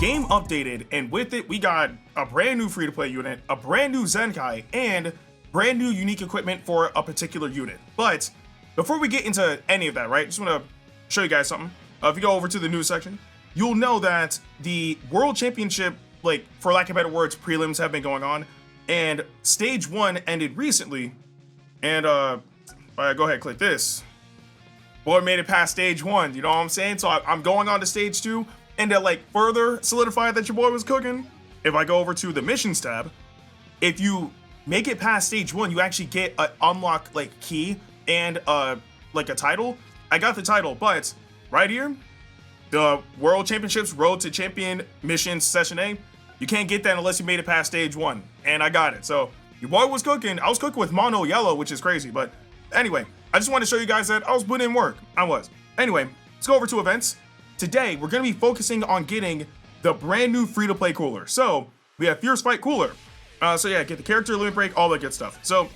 game updated, and with it, we got a brand new free-to-play unit, a brand new Zenkai, and brand new unique equipment for a particular unit. But before we get into any of that, right, just want to show you guys something. If you go over to the news section, you'll know that the World Championship, like, for lack of better words, prelims have been going on, and Stage 1 ended recently, and, go ahead, click this. Boy made it past Stage 1, you know what I'm saying? So I'm going on to Stage 2, and to, like, further solidify that your boy was cooking, if I go over to the Missions tab, if you make it past Stage 1, you actually get an unlock, like, key and, like, a title. I got the title, but right here, the World Championships Road to Champion Missions Session A, you can't get that unless you made it past Stage 1, and I got it. So your boy was cooking. I was cooking with mono yellow, which is crazy, but anyway, I just wanted to show you guys that I was putting in work. I was. Anyway, let's go over to events. Today, we're going to be focusing on getting the brand new free-to-play cooler. So we have Fierce Fight Cooler. So yeah, get the character, limit break, all that good stuff. So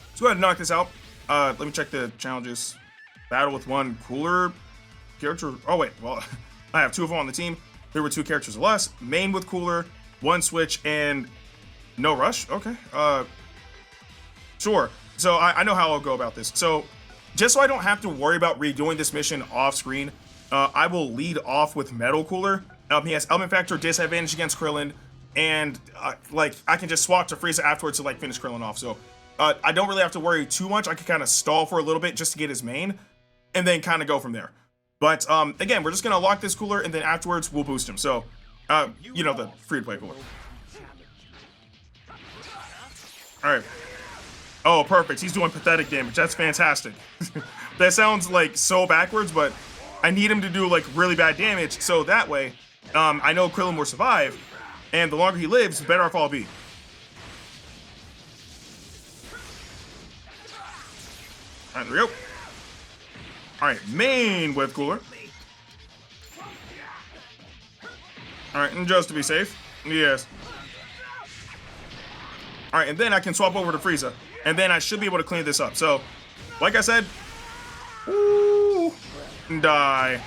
let's go ahead and knock this out. Let me check the challenges. Battle with one cooler character. Oh wait, well, I have two of them on the team. There were two characters or less. Main with cooler, one switch, and no rush. Okay. Sure. So I know how I'll go about this. So just so I don't have to worry about redoing this mission off screen, I will lead off with Metal Cooler. He has element factor disadvantage against Krillin, and like I can just swap to Frieza afterwards to like finish Krillin off. So I don't really have to worry too much. I can kind of stall for a little bit just to get his main, and then kind of go from there. But again, we're just gonna lock this cooler, and then afterwards we'll boost him. So you know, the free-to-play cooler. All right. Oh, perfect. He's doing pathetic damage. That's fantastic. That sounds like so backwards, but I need him to do like really bad damage, so that way I know Krillin will survive, and the longer he lives, the better off I'll be. All right, there we go. All right, main with cooler. All right, and just to be safe, yes. All right, and then I can swap over to Frieza, and then I should be able to clean this up. So, like I said, ooh, die.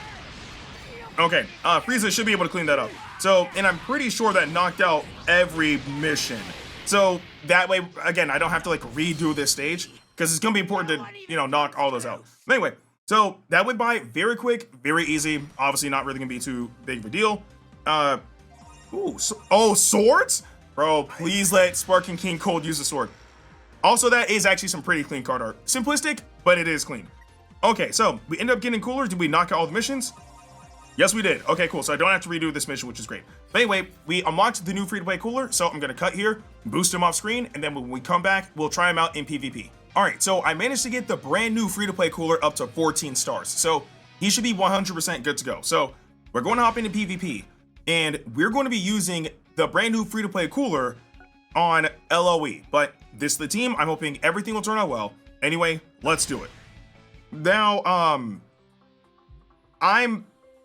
Okay, Frieza should be able to clean that up. So, and I'm pretty sure that knocked out every mission. So that way, again, I don't have to like redo this stage because it's gonna be important to, you know, knock all those out. But anyway, so that went by very quick, very easy. Obviously, not really gonna be too big of a deal. Oh, swords, bro! Please let Sparking King Cold use the sword. Also, that is actually some pretty clean card art. Simplistic, but it is clean. Okay, so we end up getting cooler. Did we knock out all the missions? Yes, we did. Okay, cool. So I don't have to redo this mission, which is great. But anyway, we unlocked the new free-to-play cooler. So I'm going to cut here, boost him off screen, and then when we come back, we'll try him out in PvP. All right, so I managed to get the brand new free-to-play cooler up to 14 stars. So he should be 100% good to go. So we're going to hop into PvP, and we're going to be using the brand new free-to-play cooler on LOE. But this is the team. I'm hoping everything will turn out well. Anyway, let's do it. Now,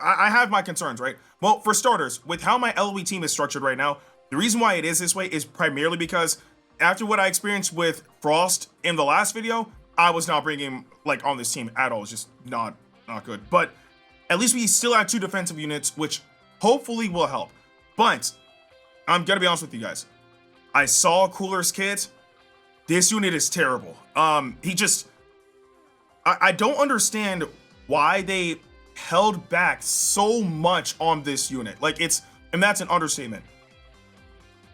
I have my concerns, right? Well, for starters, with how my LOE team is structured right now, the reason why it is this way is primarily because after what I experienced with Frost in the last video, I was not bringing him like on this team at all. It's just not good. But at least we still have two defensive units, which hopefully will help. But I'm gonna be honest with you guys. I saw Cooler's kit. This unit is terrible. I don't understand why they held back so much on this unit. Like and that's an understatement.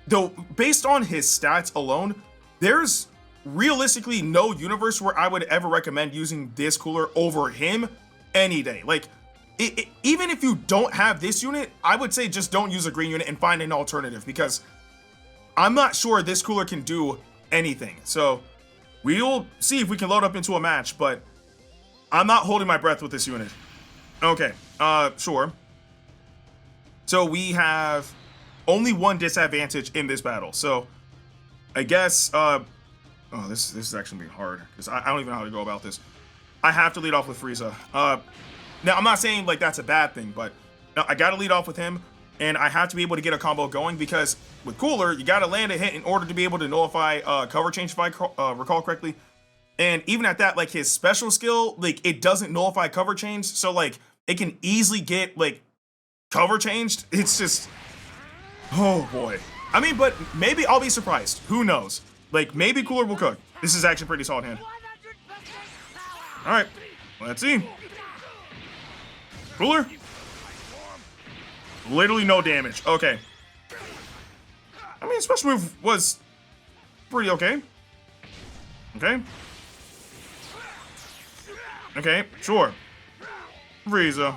Though, based on his stats alone, there's realistically no universe where I would ever recommend using this cooler over him any day. Like, even if you don't have this unit, I would say just don't use a green unit and find an alternative, because I'm not sure this cooler can do anything. So we'll see if we can load up into a match, but I'm not holding my breath with this unit. Okay, sure. So we have only one disadvantage in this battle. So I guess, oh, this is actually gonna be hard because I don't even know how to go about this. I have to lead off with Frieza. Now I'm not saying like that's a bad thing, but I gotta lead off with him, and I have to be able to get a combo going, because with Cooler, you gotta land a hit in order to be able to nullify cover change, if I recall correctly. And even at that, like, his special skill, like, it doesn't nullify cover change, so like it can easily get like cover changed. It's just, Oh boy. I mean, but maybe I'll be surprised. Who knows? Like, maybe Cooler will cook. This is actually a pretty solid hand. All right, let's see. Cooler. Literally no damage. Okay. I mean, special move was pretty okay. Okay. Okay, sure. Frieza.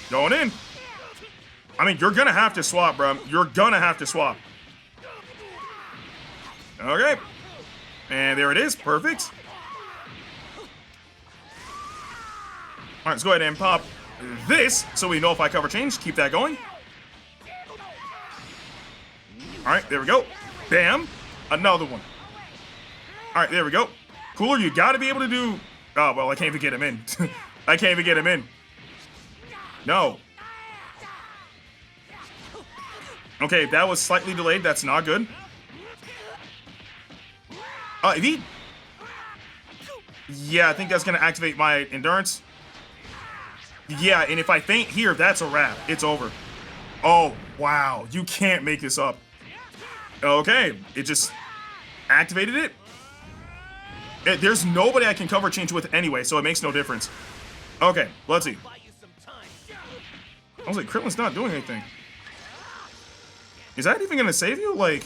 Going in. I mean, you're gonna have to swap, bro. You're gonna have to swap. Okay. And there it is. Perfect. All right, let's go ahead and pop this so we know if I cover change. Keep that going. All right, there we go. Bam. Another one. All right, there we go. Cooler, you got to be able to do... Oh, well, I can't even get him in. I can't even get him in. No. Okay, that was slightly delayed. That's not good. If he... Yeah, I think that's going to activate my endurance. Yeah, and if I faint here, that's a wrap. It's over. Oh, wow. You can't make this up. Okay, it just activated it. There's nobody I can cover change with anyway, so it makes no difference. Okay, let's see. I was like, Krillin's not doing anything. Is that even going to save you? Like...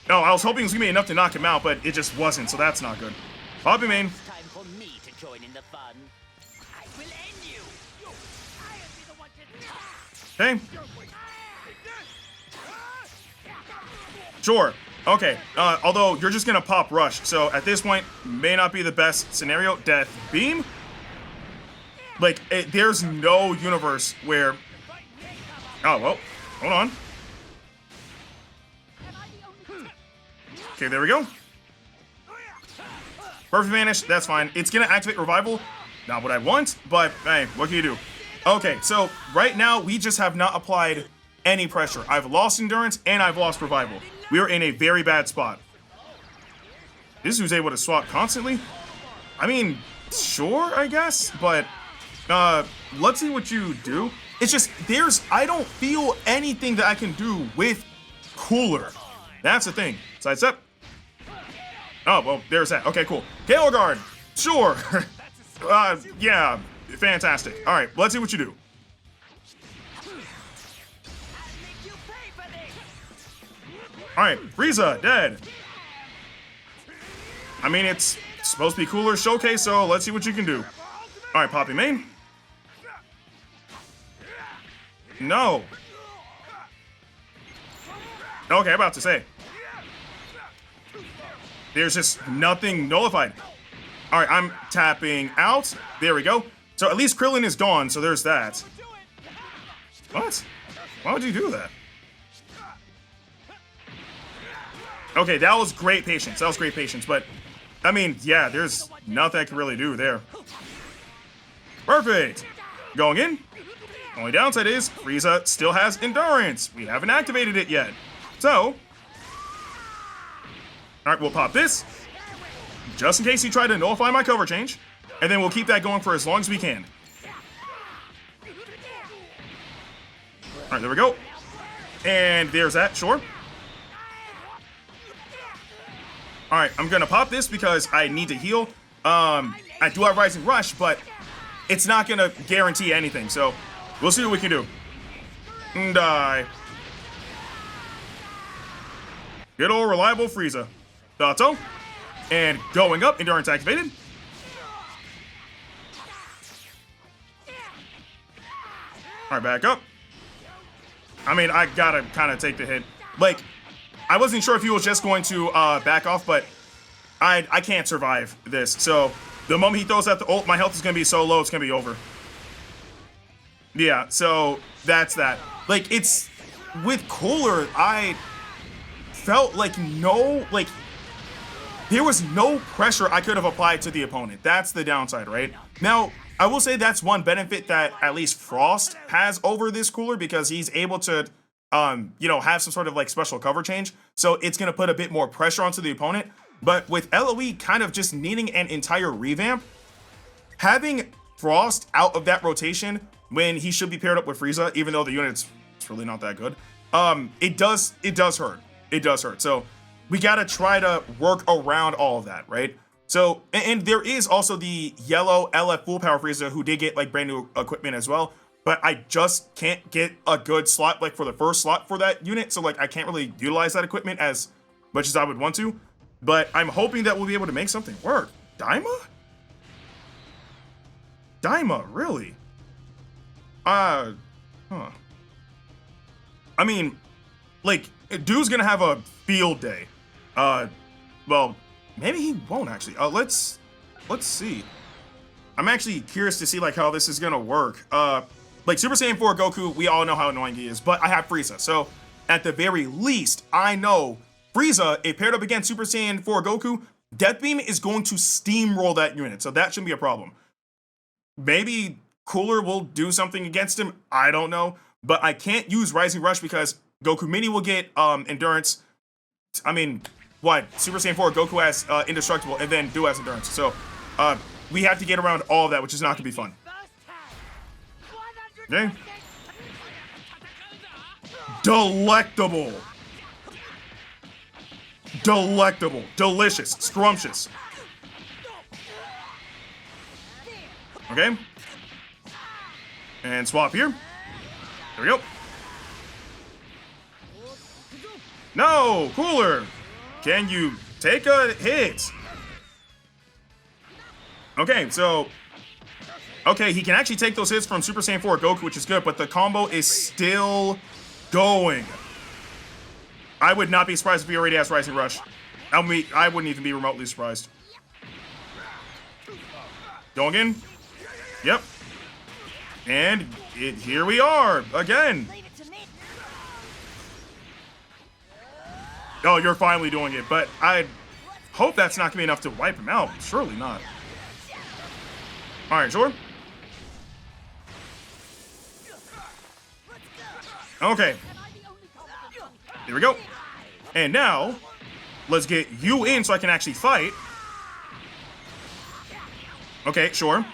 No, I was hoping it was going to be enough to knock him out, but it just wasn't, so that's not good. Poppy main. Time for me to join in the fun. I will end you. Okay. Sure. Okay. Although you're just gonna pop rush, so at this point may not be the best scenario. Death beam. Like there's no universe where. Oh well. Hold on. Okay, there we go. Perfect vanish. That's fine. It's gonna activate revival. Not what I want, but hey, what can you do? Okay, so right now we just have not applied any pressure. I've lost endurance and I've lost revival. We are in a very bad spot. This who's able to swap constantly? I mean, sure, I guess, but let's see what you do. It's just I don't feel anything that I can do with Cooler. That's the thing. Sidestep. Oh, well, there's that. Okay, cool. KO guard. Sure. Yeah, fantastic. All right, let's see what you do. All right, Frieza, dead. I mean, it's supposed to be Cooler showcase, so let's see what you can do. All right, Poppy main. No. Okay, about to say. There's just nothing nullified. All right, I'm tapping out. There we go. So at least Krillin is gone, so there's that. What? Why would you do that? Okay, that was great patience. That was great patience, but I mean, yeah, there's nothing I can really do there. Perfect. Going in. Only downside is Frieza still has endurance. We haven't activated it yet. So, all right, we'll pop this just in case he tried to nullify my cover change, and then we'll keep that going for as long as we can. All right, there we go. And there's that, sure. All right, I'm gonna pop this because I need to heal. I do have Rising Rush, but it's not gonna guarantee anything, so we'll see what we can do. And die. Good old reliable Frieza. Thought so. And going up, endurance activated. All right, back up. I mean, I gotta kind of take the hit. Like, I wasn't sure if he was just going to back off, but I can't survive this. So the moment he throws out the ult, my health is going to be so low, it's going to be over. Yeah, so that's that. Like, it's... With Cooler, I felt like there was no pressure I could have applied to the opponent. That's the downside, right? Now, I will say that's one benefit that at least Frost has over this Cooler, because he's able to you know, have some sort of like special cover change. So it's going to put a bit more pressure onto the opponent. But with LOE kind of just needing an entire revamp, having Frost out of that rotation when he should be paired up with Frieza, even though the unit's It's really not that good. It does hurt. It does hurt. So we gotta try to work around all of that, right? So, and there is also the yellow LF full power Frieza who did get like brand new equipment as well, but I just can't get a good slot like for the first slot for that unit. So like I can't really utilize that equipment as much as I would want to, but I'm hoping that we'll be able to make something work. Daima? Daima, really? Huh. I mean, like, dude's gonna have a field day. Well, maybe he won't actually. Let's see. I'm actually curious to see like how this is gonna work. Like Super Saiyan 4 Goku, we all know how annoying he is, but I have Frieza, so at the very least, I know Frieza, if paired up against Super Saiyan 4 Goku, Death Beam is going to steamroll that unit, so that shouldn't be a problem. Maybe Cooler will do something against him, I don't know, but I can't use Rising Rush because Goku Mini will get Endurance. I mean, what? Super Saiyan 4 Goku has Indestructible, and then Do has Endurance, so we have to get around all of that, which is not going to be fun. Okay. Delectable. Delectable. Delicious. Scrumptious. Okay. And swap here. There we go. No! Cooler! Can you take a hit? Okay, so... Okay, he can actually take those hits from Super Saiyan 4 Goku, which is good, but the combo is still going. I would not be surprised if he already has Rising Rush. I wouldn't even be remotely surprised. Going in. Yep. And here we are, again. Oh, you're finally doing it, but I hope that's not going to be enough to wipe him out. Surely not. All right, sure. Okay. Here we go. And now, let's get you in so I can actually fight. Okay, sure.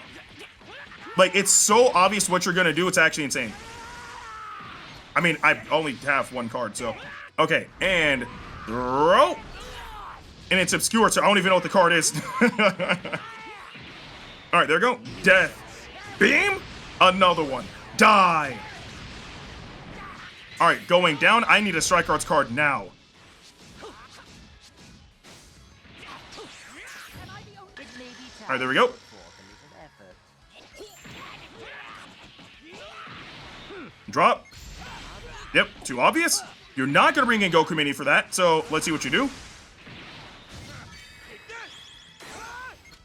Like, it's so obvious what you're gonna do, it's actually insane. I mean, I only have one card, so. Okay, and throw. And it's obscure, so I don't even know what the card is. Alright, there we go. Death. Beam. Another one. Die. Alright, going down. I need a Strike Arts card now. Alright, there we go. Drop. Yep, too obvious. You're not going to bring in Goku Mini for that, so let's see what you do.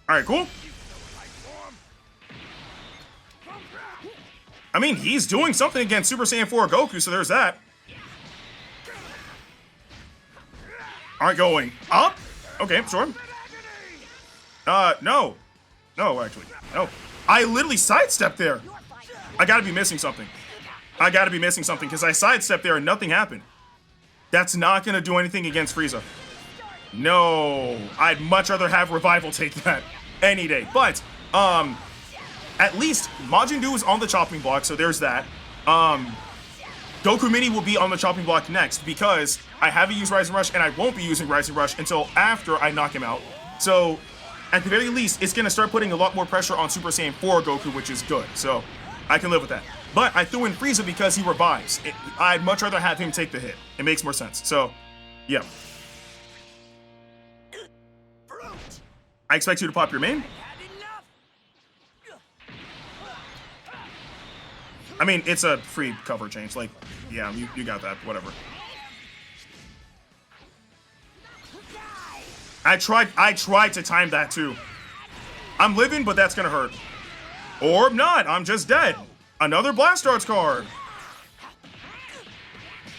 Alright, cool. I mean, he's doing something against Super Saiyan 4 Goku, so there's that. Alright, going up. Okay, sure. No. No, actually. No. I literally sidestepped there. I gotta be missing something. I gotta be missing something, because I sidestepped there and nothing happened. That's not gonna do anything against Frieza. No. I'd much rather have Revival take that any day. But, at least Majin Buu is on the chopping block, so there's that. Goku Mini will be on the chopping block next because I haven't used Rising Rush and I won't be using Rising Rush until after I knock him out. So, at the very least, it's going to start putting a lot more pressure on Super Saiyan 4 Goku, which is good. So, I can live with that. But I threw in Frieza because he revives. I'd much rather have him take the hit. It makes more sense. So, yeah. I expect you to pop your main. I mean, it's a free cover change. Like, yeah, you got that. Whatever. I tried to time that too. I'm living, but that's gonna hurt. Or not. I'm just dead. Another Blast Arts card.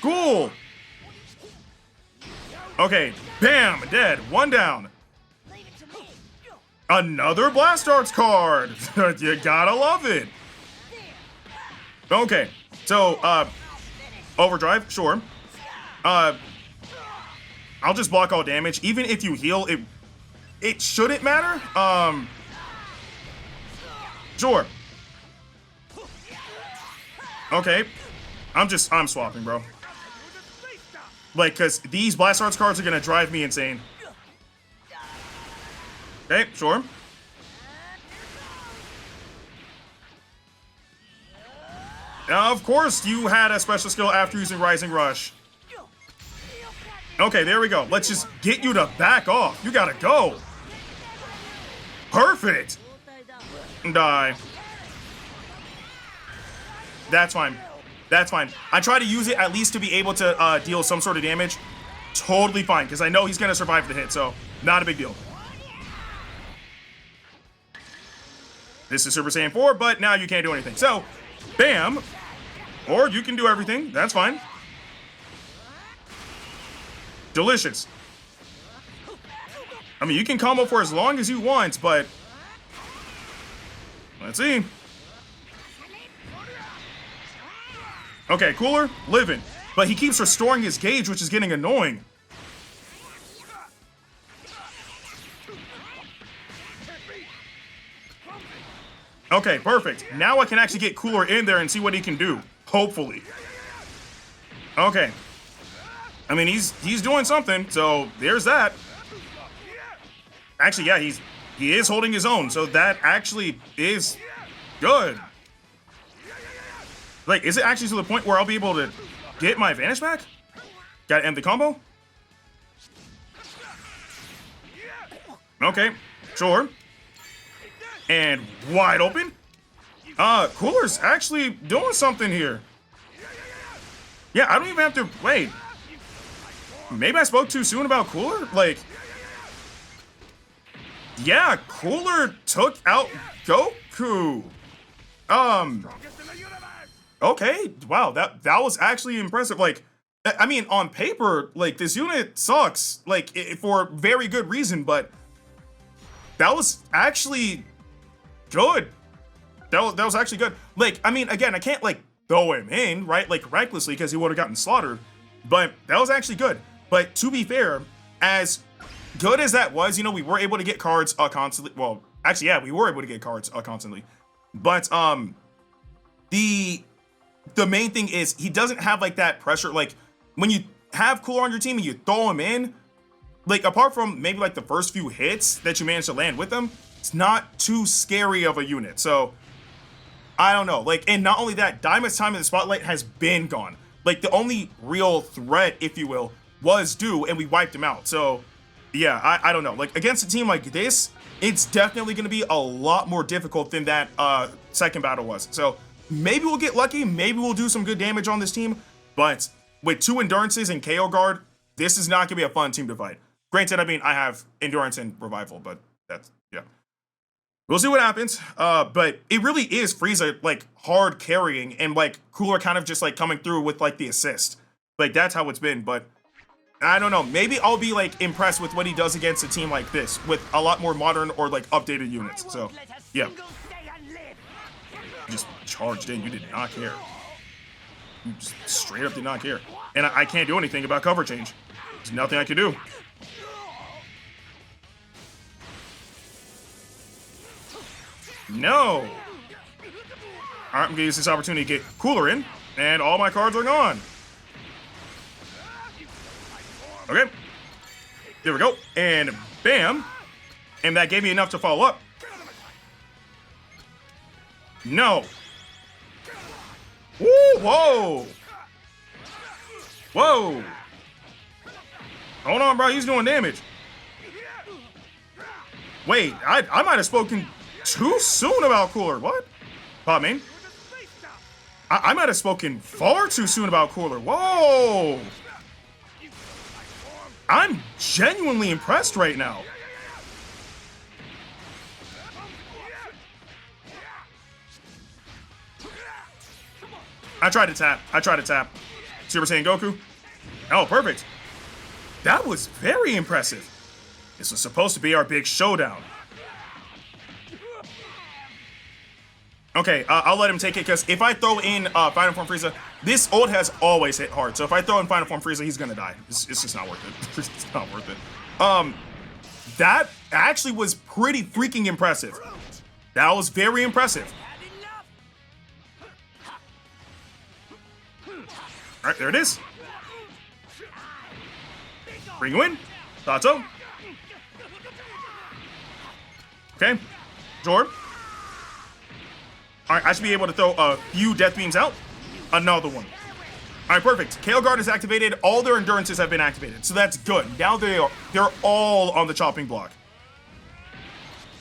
Cool. Okay. Bam. Dead. One down. Another Blast Arts card. You gotta love it. Okay, so, Overdrive, sure. I'll just block all damage. Even if you heal, it shouldn't matter. Sure. Okay. I'm swapping, bro. Like, because these Blast Arts cards are going to drive me insane. Okay, sure. Of course, you had a special skill after using Rising Rush. Okay, there we go. Let's just get you to back off. You gotta go. Perfect. Die. That's fine. That's fine. I try to use it at least to be able to deal some sort of damage. Totally fine, because I know he's gonna survive the hit, so not a big deal. This is Super Saiyan 4, but now you can't do anything. So, bam. Or you can do everything. That's fine. Delicious. I mean, you can combo for as long as you want, but let's see. Okay, Cooler, living. But he keeps restoring his gauge, which is getting annoying. Okay, perfect. Now I can actually get Cooler in there and see what he can do. Hopefully. Okay. I mean, he's doing something, so there's that. Actually, yeah, he is holding his own, so that actually is good. Like, is it actually to the point where I'll be able to get my advantage back? Gotta end the combo? Okay, sure. And wide open. Cooler's actually doing something here. Yeah, I don't even have to wait. Maybe I spoke too soon about Cooler? Like, yeah, Cooler took out Goku. Okay, wow, that was actually impressive. Like, I mean, on paper, like, this unit sucks, like, for very good reason, but that was actually good. That was actually good. Like, I mean, again, I can't, like, throw him in, right? Like, recklessly, because he would have gotten slaughtered. But that was actually good. But to be fair, as good as that was, you know, we were able to get cards constantly. Well, actually, yeah, we were able to get cards constantly. But the main thing is he doesn't have, like, that pressure. Like, when you have Cooler on your team and you throw him in, like, apart from maybe, like, the first few hits that you manage to land with him, it's not too scary of a unit. So, I don't know. Like, and not only that, Diamond's time in the spotlight has been gone. Like, the only real threat, if you will, was Dew, and we wiped him out. So, yeah, I don't know. Like, against a team like this, it's definitely going to be a lot more difficult than that second battle was. So, maybe we'll get lucky. Maybe we'll do some good damage on this team. But with 2 Endurances and KO Guard, this is not going to be a fun team to fight. Granted, I mean, I have Endurance and Revival, but that's, yeah. We'll see what happens, but it really is Frieza, like, hard carrying, and, like, Cooler kind of just, like, coming through with, like, the assist. Like, that's how it's been, but I don't know. Maybe I'll be, like, impressed with what he does against a team like this, with a lot more modern or, like, updated units. So, yeah. Just charged in. You did not care. You just straight up did not care. And I can't do anything about cover change. There's nothing I can do. No. All right, I'm gonna use this opportunity to get Cooler in, and all my cards are gone. Okay. There we go. And bam. And that gave me enough to follow up. No. Woo, whoa. Whoa. Hold on, bro. He's doing damage. Wait, I might have spoken too soon about Cooler. What? Pop me. I might have spoken far too soon about Cooler. Whoa. I'm genuinely impressed right now. I tried to tap. Super Saiyan Goku. Oh, perfect. That was very impressive. This was supposed to be our big showdown. Okay, I'll let him take it, because if I throw in Final Form Frieza, this ult has always hit hard. So if I throw in Final Form Frieza, he's gonna die. It's just not worth it. It's not worth it. That actually was pretty freaking impressive. That was very impressive. All right, there it is. Bring you in. Thought so. Okay. Jord. All right, I should be able to throw a few death beams out. Another one. All right, perfect. Kale Guard is activated. All their endurances have been activated, so that's good. Now they're all on the chopping block.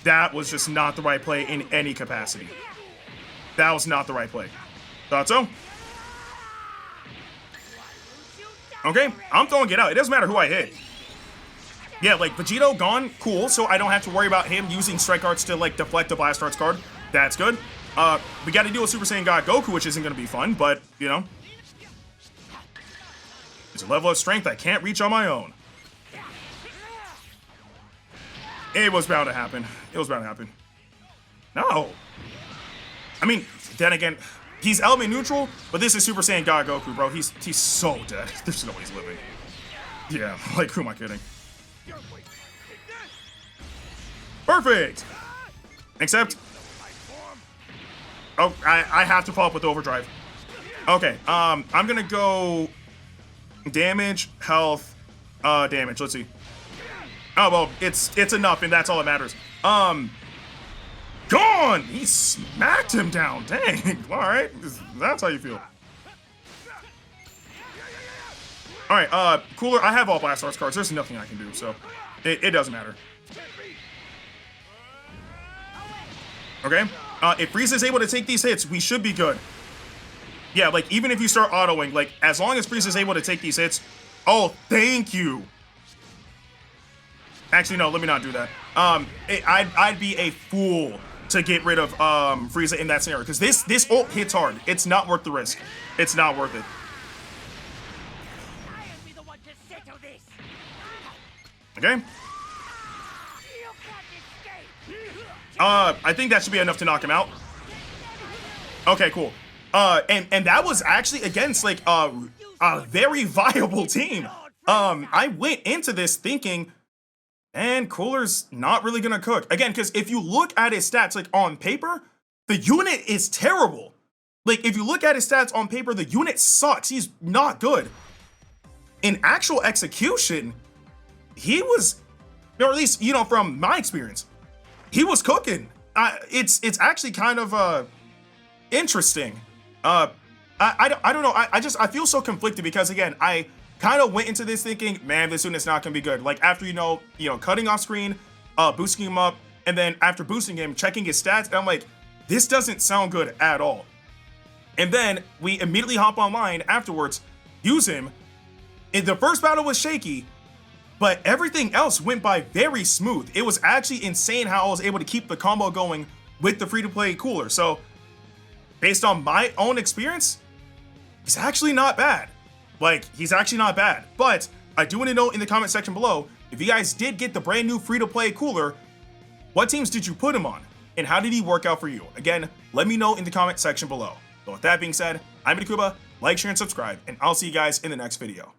That was just not the right play in any capacity. That was not the right play. Thought so? Okay, I'm throwing it out. It doesn't matter who I hit. Yeah, like, Vegito gone, cool, so I don't have to worry about him using Strike Arts to, like, deflect the Blast Arts card. That's good. We gotta deal with Super Saiyan God Goku, which isn't gonna be fun, but, you know. It's a level of strength I can't reach on my own. It was bound to happen. It was bound to happen. No. I mean, then again, he's element neutral, but this is Super Saiyan God Goku, bro. He's so dead. There's no way he's living. Yeah, like, who am I kidding? Perfect! Except... Oh, I have to follow up with overdrive. Okay, I'm gonna go... Damage, health, damage. Let's see. Oh, well, it's enough, and that's all that matters. Gone! He smacked him down. Dang. Alright, that's how you feel. Alright, Cooler, I have all Blast Arts cards. There's nothing I can do, so it doesn't matter. Okay, if Frieza's able to take these hits, we should be good. Yeah, like, even if you start autoing, like, as long as Frieza's able to take these hits... Oh, thank you! Actually, no, let me not do that. I'd be a fool to get rid of Frieza in that scenario, because this ult hits hard. It's not worth the risk. It's not worth it. Okay. I think that should be enough to knock him out. Okay, cool. And that was actually against, like, a very viable team. I went into this thinking, and Cooler's not really gonna cook. Again, because if you look at his stats, like, on paper, the unit is terrible. Like, if you look at his stats on paper, the unit sucks. He's not good. In actual execution, he was, or at least, you know, from my experience, he was cooking. It's actually kind of interesting. I don't know. I feel so conflicted because, again, I kind of went into this thinking, man, this unit's not gonna be good. Like, after, you know, cutting off screen, boosting him up, and then after boosting him, checking his stats, and I'm like, this doesn't sound good at all. And then we immediately hop online afterwards, use him. And the first battle was shaky, but everything else went by very smooth. It was actually insane how I was able to keep the combo going with the free-to-play Cooler. So, based on my own experience, he's actually not bad. Like, he's actually not bad. But I do want to know in the comment section below, if you guys did get the brand new free-to-play Cooler, what teams did you put him on? And how did he work out for you? Again, let me know in the comment section below. But with that being said, I'm Ndukauba. Like, share, and subscribe, and I'll see you guys in the next video.